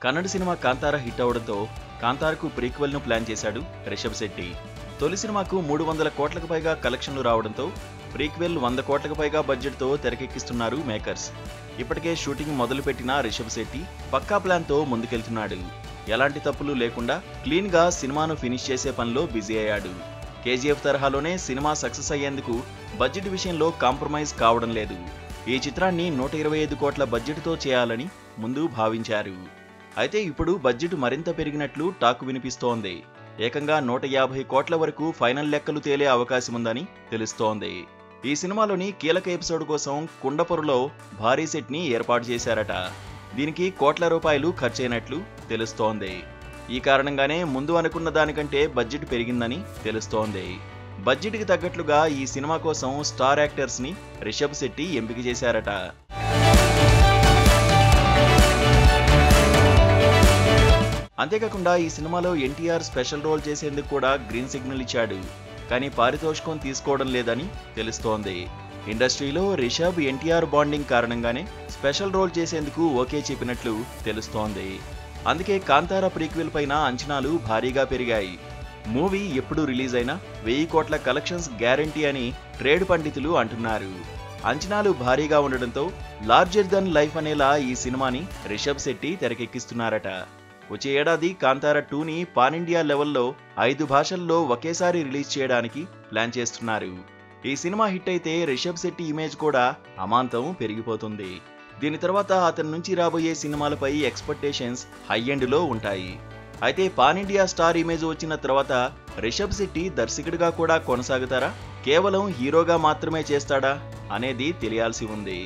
Kannada cinema Kantara hit అవడంతో కాంతారకు prequel ను plan చేశాడు రిషబ్ శెట్టి. తొలి సినిమాకు 300 కోట్లకు పైగా కలెక్షన్లు రావడంతో ప్రీక్వెల్ 100 కోట్లకు పైగా బడ్జెట్ తో తెరకెక్కిస్తున్నారు మేకర్స్. ఇప్పటికే షూటింగ్ మొదలుపెట్టిన రిషబ్ శెట్టి పక్కా ప్లాన్ తో ముందుకెళ్తున్నాడు. ఎలాంటి తప్పులు లేకుండా క్లీన్ గా సినిమాను ఫినిష్ చేసే పనిలో బిజీ అయ్యాడు. కేజీఎఫ్ తరహాలోనే సినిమా సక్సెస్ అయ్యేందుకు బడ్జెట్ విషయంలో కాంప్రమైజ్ కావడం లేదు. ఈ చిత్రాన్ని 125 కోట్ల బడ్జెట్ తో చేయాలని ముందు భావించారు. అయితే ఇప్పుడు బడ్జెట్ మరింత పెరిగినట్లు టాక్ వినిపిస్తోంది. ఏకంగా 150 కోట్ల వరకు ఫైనల్ లెక్కలు తేలే అవకాశముందని తెలుస్తోంది. ఈ సినిమాలోని కీలక ఎపిసోడ్ కోసం కుండపొరలో భారీ సెట్ ని ఏర్పాటు చేశారట. దీనికి కోట్ల రూపాయలు ఖర్చయినట్లు తెలుస్తోంది. ఈ కారణంగానే ముందు అనుకున్న దానికంటే బడ్జెట్ పెరిగిందని తెలుస్తోంది. బడ్జెట్కి తగ్గట్లుగా ఈ సినిమా కోసం స్టార్ యాక్టర్స్ ని రిషబ్ శెట్టి ఎంపిక చేశారట. అంతేకాకుండా ఈ సినిమాలో ఎన్టీఆర్ స్పెషల్ రోల్ చేసేందుకు కూడా గ్రీన్ సిగ్నల్ ఇచ్చాడు. కానీ పారితోషికం తీసుకోవడం లేదని తెలుస్తోంది. ఇండస్ట్రీలో రిషబ్ ఎన్టీఆర్ బాండింగ్ కారణంగానే స్పెషల్ రోల్ చేసేందుకు ఓకే చెప్పినట్లు తెలుస్తోంది. అందుకే కాంతార ప్రీక్వెల్ పైన అంచనాలు భారీగా పెరిగాయి. మూవీ ఎప్పుడు రిలీజ్ అయినా 1000 కోట్ల కలెక్షన్స్ గ్యారంటీ అని ట్రేడ్ పండితులు అంటున్నారు. అంచనాలు భారీగా ఉండడంతో లార్జర్ దన్ లైఫ్ అనేలా ఈ సినిమాని రిషబ్ శెట్టి తెరకెక్కిస్తున్నారట. వచ్చే ఏడాది కాంతార 2ని పాన్ ఇండియా లెవెల్లో 5 భాషల్లో ఒకేసారి రిలీజ్ చేయడానికి ప్లాన్ చేస్తున్నారు. ఈ సినిమా హిట్ అయితే రిషబ్ శెట్టి ఇమేజ్ కూడా అమాంతం పెరిగిపోతుంది. దీని తర్వాత అతని నుంచి రాబోయే సినిమాలపై ఎక్స్పెక్టేషన్స్ హై ఎండ్లో ఉంటాయి. అయితే పాన్ ఇండియా స్టార్ ఇమేజ్ వచ్చిన తర్వాత రిషబ్ శెట్టి దర్శకుడిగా కూడా కొనసాగుతారా, కేవలం హీరోగా మాత్రమే చేస్తాడా అనేది తెలియాల్సి ఉంది.